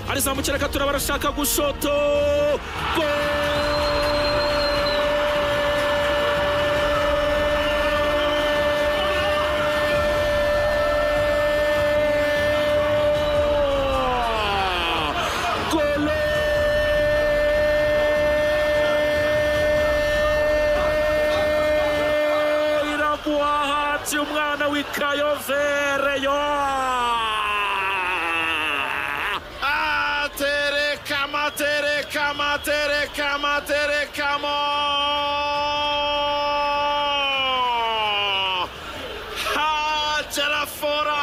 arizamukira Katura barashaka gushoto umwana w'Ikayovereyo terekamo hajara fora.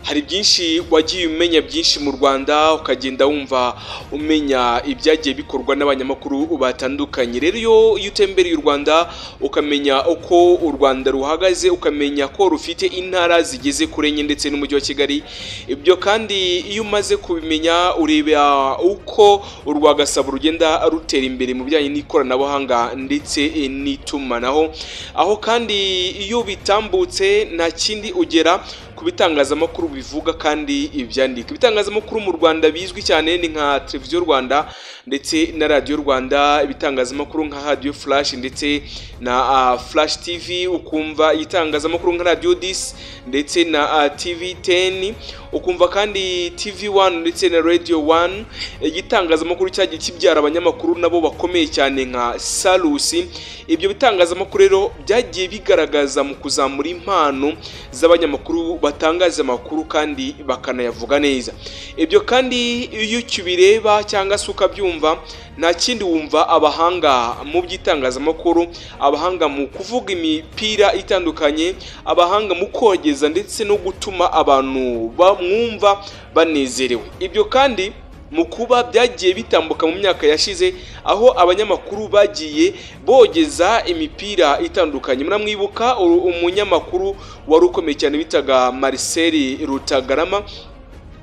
hari byinshi wagiye umenya byinshi mu Rwanda ukagenda wumva umenya ibyagiye bikorwa n'abanyamakuru batandukanye. Rero iyo utembereye u Rwanda ukamenya uko u Rwanda ruhagaze, ukamenya ko rufite intara zigeze kure enye ndetse n'umujyi wa Kigali, ibyo kandi iyo umaze kubimenya ureba uko urwa Gasabo rugenda rutera imbere mu bijyanye n'ikoranabuhanga ndetse n'itumanaho, aho kandi iyo bitambutse nta kindi ugera ku bitangazamakuru bivuga kandi ibyandika. Ibitangazamakuru mu Rwanda bizwi cyane ni nka Televiziyo Rwanda ndetse na Radio Rwanda, ibitangazamakuru nka Radio Flash ndetse na Flash TV, ukumva igitangazamakuru nka Radio 10 ndetse na TV 10, ukumva kandi TV 1 ndetse na Radio 1. Igitangazamakuru cyagiye kibyara abanyamakuru nabo bakomeye cyane nka Salusi. Ibyo bitangazamakuru rero byagiye bigaragaza mu kuzamura impano z'abanyamakuru batangaza amakuru kandi bakanayavuga neza. Ibyo kandi iyo ukibireba cyangwa se ukabyumva, nta kindi wumva abahanga mu by'itangazamakuru, abahanga mu kuvuga imipira itandukanye, abahanga mu kogeza ndetse no gutuma abantu bamwumva banezerewe. Ibyo kandi mu kuba byagiye bitambuka mu myaka yashize, aho abanyamakuru bagiye bogeza imipira itandukanye. Muramwibuka umunyamakuru wari ukomeye cyane bitaga Marcel Rutagarama,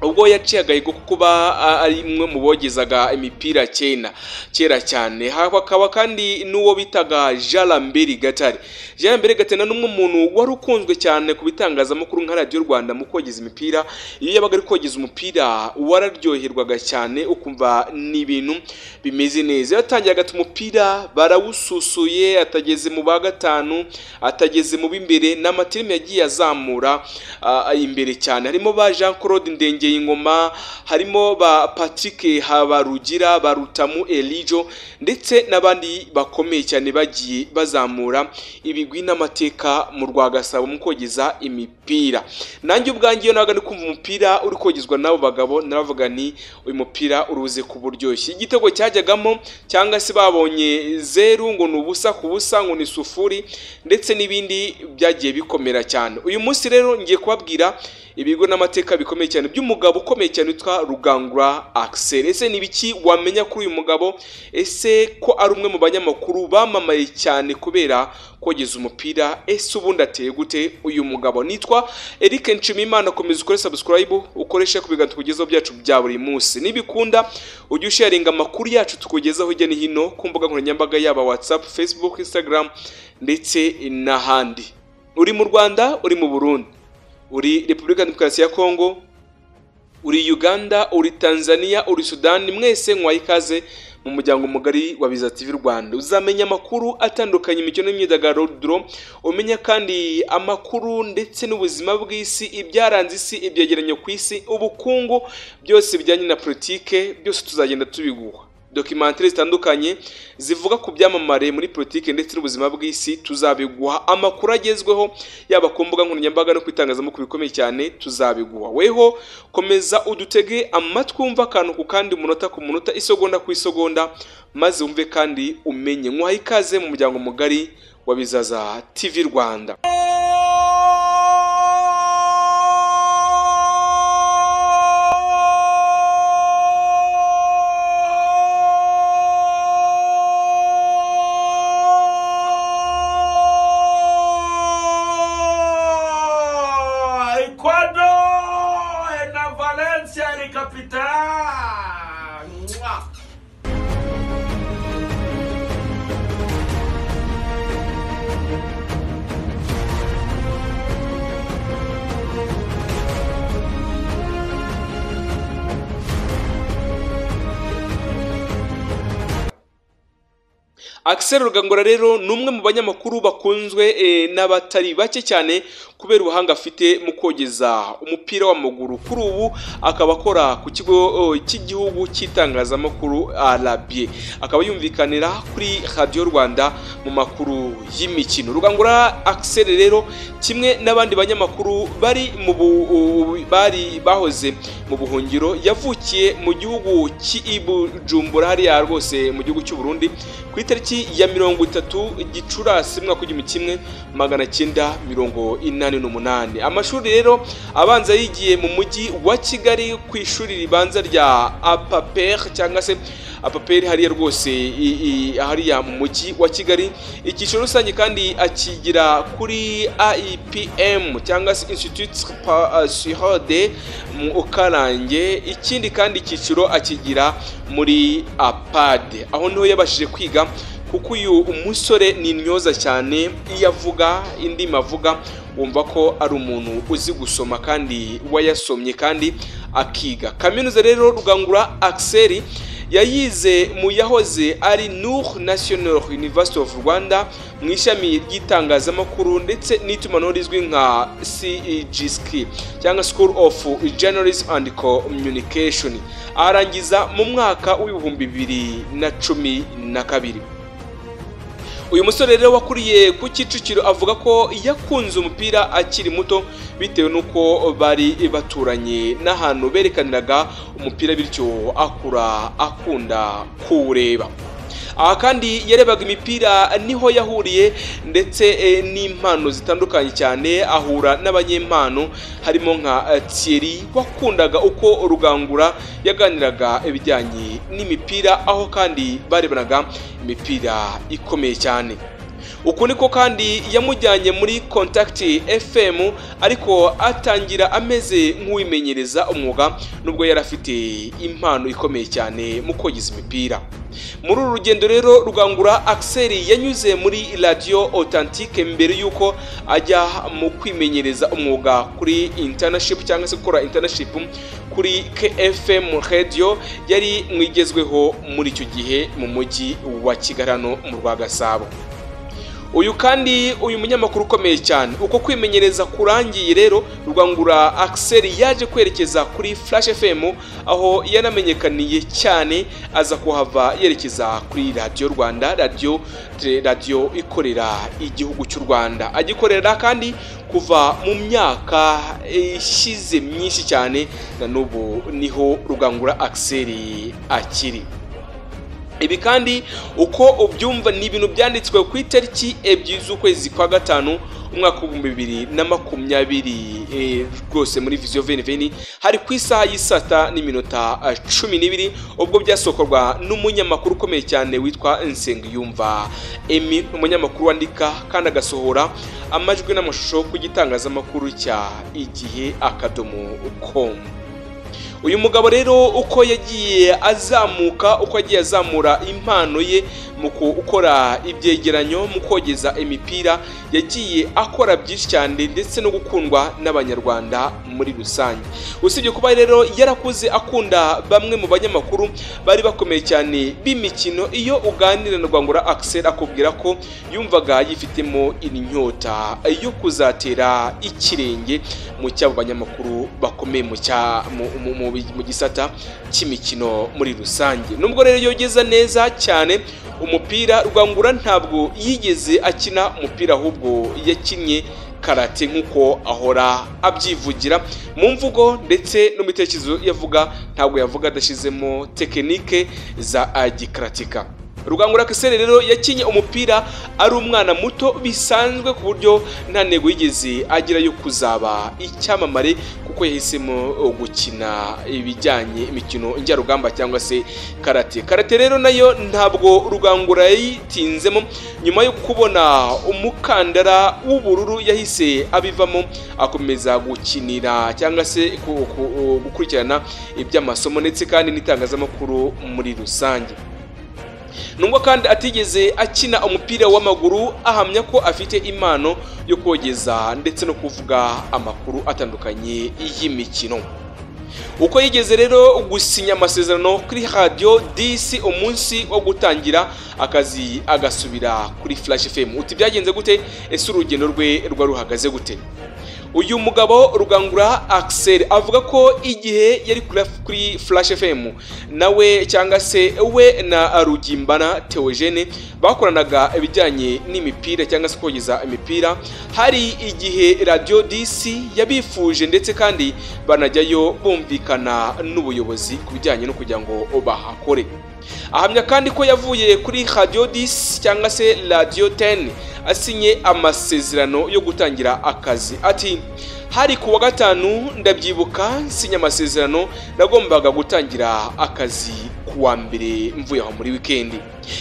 ubwo yaciye agahigo kuba ari umwe mu bogezaga imipira kera cyane. Hakaba kandi n'uwo bitaga Jean Lambert Gatare. Jean Lambert Gatare n'umwe muntu wari ukunzwe cyane ku bitangazamakuru nka Radio Rwanda mu kogeza imipira. Iyo yabaga ari kogeza umupira wararyoherwaga cyane, ukumva ni ibintu bimeze neza. Yatangiye agata umupira barawususuye, atageze mu ba gatanu, atageze mu b'imbere, n'amatirime yagiye azamura imbere cyane. Harimo ba Jean Claude Ndengeye Ingoma, harimo ba Patrick Habarugira, Barutamu Elijo ndetse n'abandi bakomeye cyane bagiye bazamura ibigwi n'amateka mu rwa Gasabo mu kogeza imipira. Nanjye ubwangiye naga ndi kumva umupira uri kogezwa n'abo bagabo, naravuga ni uyu mupira uruze kuburyoshye. Igitego cyajyagamo cyangwa se babonye 0 ngo nubusa ku busa ngo ni sufuri ndetse n'ibindi byagiye bikomera cyane. Uyu munsi rero ngiye kubabwira ibigo n'amateka bikomeye cyane by'umugabo ukomeye cyane witwa Rugangura Axel. Ese ni biki wamenya kuri uyu mugabo? Ese ko ari umwe mu banyamakuru bamamaye cyane kubera kogeza umupira? Ese ubundi ateye gute uyu mugabo? Nitwa Eric Nshimiyimana. Komeza ukore subscribe, ukoreshe kubiganza kugezaho byacu bya buri munsi. Nibikunda ujye sharinga amakuru yacu tukugezaho hirya no hino ku mbuga nkoranyambaga yaba WhatsApp, Facebook, Instagram ndetse n'ahandi. Uri mu Rwanda, uri mu Burundi, uri Repubulika Demokarasi ya Kongo, uri Uganda, uri Tanzania, uri Sudan, mwese nkwaye ikaze mu muryango mugari wa Biza TV Rwanda. Uzamenya amakuru atandukanye, imikino n'imyidagaduro, umenya kandi amakuru ndetse n'ubuzima bw'isi, ibyaranze isi, ibyegeranyo ku isi, ubukungu, byose bijyanye na politike, byose tuzagenda tubiguha. Documentaire zitandukanye zivuga ku byamamare muri politike ndetse n'ubuzima bw'isi tuzabiguha. Amakuru agezweho yaba ku mbuga nkoranyambaga no kwitangazamakuru bikomeye cyane tuzabiguha. Weho komeza udutege amatwi, wumva akantu ku kandi, umunota ku munota, isegonda ku isegonda, maze wumve kandi umenye. Nkwaye ikaze mu muryango mugari wa Bizaza TV Rwanda. Axel Rugangura rero ni umwe mu banyamakuru bakunzwe n'abatari bake cyane kubera ubuhanga afite mu kogeza umupira w'amaguru. Kuri ubu akaba akora ku kigo cy'igihugu cy'itangazamakuru RBA, akaba yumvikanira kuri Radio Rwanda mu makuru y'imikino. Rugangura Axel rero kimwe n'abandi banyamakuru bahoze mu buhungiro, yavukiye mu gihugu cy'Ibujumbura hariya rwose mu gihugu cy'u Burundi ku itariki ya 30 Gicurasi mwaka w'igihumbi 1948. Amashuri rero abanza yigiye mu mujyi wa Kigali ku ishuri ribanza rya APAPER cyangwa se APAPER hariya rwose hariya mu mujyi wa Kigali. Icyiciro rusange kandi akigira kuri AIPM cyangwa se Institut Supérieur mu Okarange. Ikindi kandi icyiciro akigira muri APAD, aho niho yabashije kwiga kuko uyu umusore ni intyoza cyane. Iyo avuga indimi avuga wumva ko ari umuntu uzi gusoma kandi wayasomye kandi akiga. Kaminuza rero Rugangura Axel yayize mu yahoze ari Nour National University of Rwanda mu ishami ry'itangazamakuru ndetse n'itumanaho rizwi nka CGSK cyangwa School of Journalism and Communication. Arangiza mu mwaka w'ibihumbi 2012. Uyu musore rero wakuriye ku Kicukiro avuga ko yakunze umupira akiri muto bitewe nuko bari baturanye n'ahantu berekaniraga umupira, bityo akura akunda kuwureba. Aha kandi yarebaga imipira niho yahuriye ndetse n'impano zitandukanye cyane, ahura n'abanyempano harimo nka Thierry wakundaga uko Rugangura yaganiraga ibijyanye n'imipira, aho kandi barebanaga imipira ikomeye cyane. Uku niko kandi yamujyanye muri Contact FM, ariko atangira ameze nk'uwimenyereza umwuga nubwo yari afite impano ikomeye cyane mu kogeza imipira. Muri uru rugendo rero Rugangura Axel yanyuze muri Radio Authentique mbere yuko ajya mu kwimenyereza umwuga kuri internship cyangwa se gukora internship kuri KFM Radio yari mwigezweho muri icyo gihe mu mujyi wa Kigali hano mu Rwagasabo. Uyu munyamakuru ukomeye cyane, uko kwimenyereza kurangiye rero Rugangura Axel yaje kwerekeza kuri Flash FM, aho yanamenyekaniye cyane aza kuhava yerekeza kuri Radio Rwanda, radio ikorera igihugu cy'u Rwanda. Agikorera kandi kuva mu myaka ishize myinshi cyane, na n'ubu niho Rugangura Axel akiri. Ibi kandi uko ubyumva ni ibintu byanditswe ku itariki 2 z'ukwezi kwa gatanu umwaka wa 2020 rwose muri Vision 2020 hari ku isaha y'isata n'iminota 12 ubwo byasokorwa n'umunyamakuru ukomeye cyane witwa Nsengiyumva Emi, umunyamakuru wandika kandi agasohora amajwi n'amashusho ku gitangazamakuru cya igihe.com. Uyu mugabo rero uko yagiye azamura impano ye mu gukora ibyegeranyo mu kogeza imipira, yagiye akora byinshi cyane ndetse no gukundwa n'abanyarwanda muri rusange. Usibye kuba rero yarakuze akunda bamwe mu banyamakuru bari bakomeye cyane b'imikino, iyo uganira na Rugangura Axel akubwira ko yumvaga yifitemo inyota yo kuzatera ikirenge mu cyabo banyamakuru bakomeye mu gisata cy'imikino muri rusange. Nubwo rero yogeza neza cyane umupira, Rugangura ntabwo yigeze akina umupira, ahubwo yakinnye karate nk'uko ahora abyivugira mu mvugo ndetse no mu bitekerezo yavuga. Ntabwo yavuga adashizemo tekinike za gikaratika. Rugangura Axel rero yakinye umupira ari umwana muto bisanzwe ku buryo nta ntego yigeze agira yo kuzaba icyamamare, kuko yahisemo gukina ibijyanye imikino njyarugamba cyangwa se karate. Karate rero nayo ntabwo Rugangura yitinzemo, nyuma yo kubona umukandara w'ubururu yahise abivamo akomeza gukinira cyangwa se gukurikirana iby'amasomo ndetse kandi n'itangazamakuru muri rusange. Nubwo kandi atigeze akina umupira w'amaguru, ahamya ko afite impano yo kogeza ndetse no kuvuga amakuru atandukanye y'imikino. uko yigeze rero gusinya amasezerano kuri Radio 10 umunsi wo gutangira akazi agasubira kuri Flash FM. Uti byagenze gute? Ese urugendo rwe rwa ruhagaze gute? Uyu mugabo Rugangura Axel avuga ko igihe yari kuri Flash FM nawe cyangwa se we na Rugimbana Theogene bakoranaga ibijyanye n'imipira cyangwa se kogeza imipira, hari igihe Radio 10 yabifuje ndetse kandi banajyayo bumvikana n'ubuyobozi kubijyanye no kugira ngo bahakore. Ahamya kandi ko yavuye kuri Radio 10 cyangwa se Radio 10 asinye amasezerano yo gutangira akazi. Ati hari kuwa gatanu ndabyibuka sinya amasezerano nagombaga gutangira akazi kuwa mbere mvuye aho muri weekend.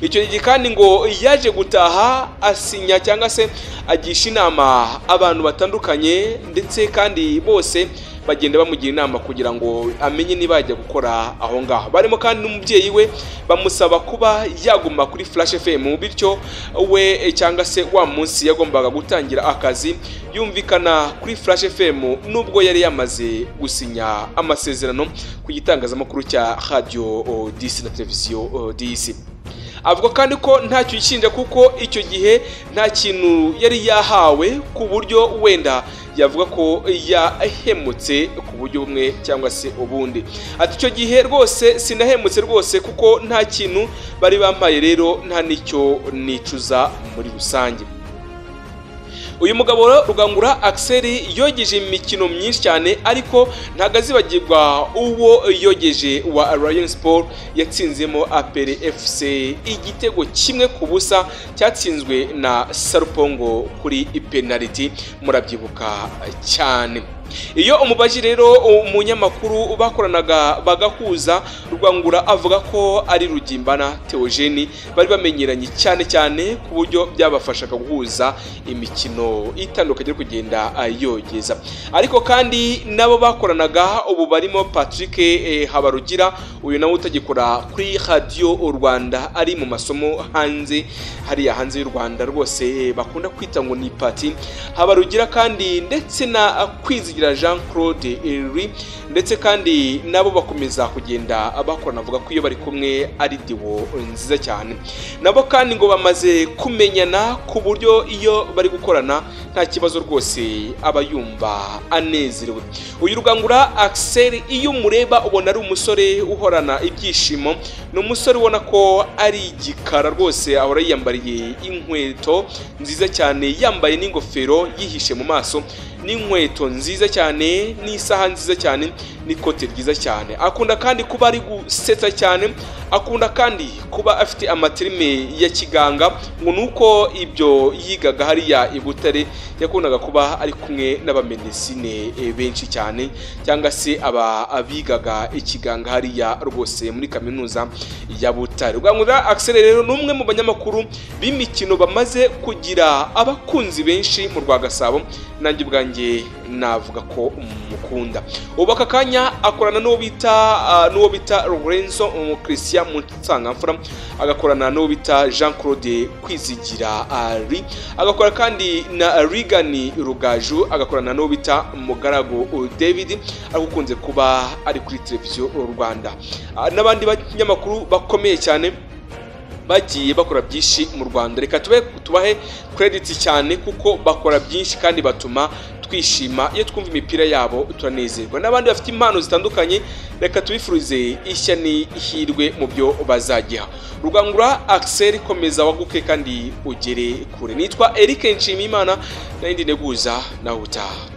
Icyo gihe kandi ngo yaje gutaha asinya cyangwa se agisha inama abantu batandukanye ndetse kandi bose bagenda bamugira inama kugira ngo amenye niba yajya gukora aho ngaho. Barimo kandi n'umubyeyi we bamusaba kuba yaguma kuri Flash FM, bityo we cyangwa se wa munsi yagombaga gutangira akazi yumvikana kuri Flash FM nubwo yari yamaze gusinya amasezerano ku gitangazamakuru cya Radio 10 na televiziyo 10. Avuga kandi ko ntacyo yishinja kuko icyo gihe nta kintu yari yahawe ku buryo wenda yavuga ko yahemutse ku buryo bumwe cyangwa se ubundi. Ati icyo gihe rwose sinahemutse rwose kuko nta kintu bari bampaye, rero nta nicyo nicuza muri rusange. Uyu mugabo Rugangura Axel yogeje imikino myinshi cyane ariko ntagazibagirwa uwo yogeje wa Rayon Sport yatsinzemo APR FC igitego kimwe ku busa cyatsinzwe na Sarupongo kuri penalty, murabyibuka cyane. Iyo umubaji rero umunyamakuru bakoranaga bagahuza, Rugangura avuga ko ari Rugimbana Theogene bari bamenyeranye cyane ku buryo byabafashaga guhuza imikino itandukanye kugenda ayogeza. Ariko kandi nabo bakoranaga ubu barimo Patrick Habarugira, uyu nawe utagikora kuri Radio Rwanda ari mu masomo hanze hariya hanze y'u Rwanda, rwose bakunda kwita ngo ni Pati Habarugira kandi ndetse na Kwizigira Jean Claude Henry ndetse kandi nabo bakomeza kugenda abakorana avuga ko iyo bari kumwe ari diwo nziza cyane. Nabo kandi ngo bamaze kumenyana ku buryo iyo bari gukorana nta kibazo rwose aba yumva anezerewe. Uyu Rugangura Axel iyo mureba ubona ari umusore uhorana ibyishimo, no umusore ubona ko ari igikara rwose, ahora yiyambariye inkweto nziza cyane, yambaye n'ingofero yihishe mu maso, n'inkweto nziza cyane, n'isaha nziza cyane, n'ikote ryiza cyane. Akunda kandi kuba ari gusetsa cyane, akunda kandi kuba afite amaterime ya kiganga, ngo nuko ibyo yigaga hariya i Butare yakundaga kuba ari kumwe n'abamedicine benshi cyane cyangwa se abigaga ikiganga hariya rwose muri kaminuza ya Butare. Rugangura Axel rero numwe mu banyamakuru b'imikino bamaze kugira abakunzi benshi mu Rwagasabo, nanjye ubwanjye navuga ko mukunda. Ubu aka kanya akorana n'uwo bita Lorenzo Christian Mutsangamfura, agakorana n'uwo bita Jean Claude Kwizigira Ari, agakora kandi na Rigani Rugaju, agakorana n'uwo bita Mugarago David, agukunze kuba ari kuri televiziyo Rwanda. N'abandi banyamakuru bakomeye cyane bagiye bakora byinshi mu Rwanda. Reka tubahe credit cyane kuko bakora byinshi kandi batuma twishima iyo twumva imipira yabo turanezerwa. N'abandi bafite impano zitandukanye, reka tubifurize ishya n'ihirwe mu byo bazagiha. Rugangura Axel komeza waguke kandi ugere kure. Nitwa Eric Nshimiyimana, nandi neguza nawe utaha.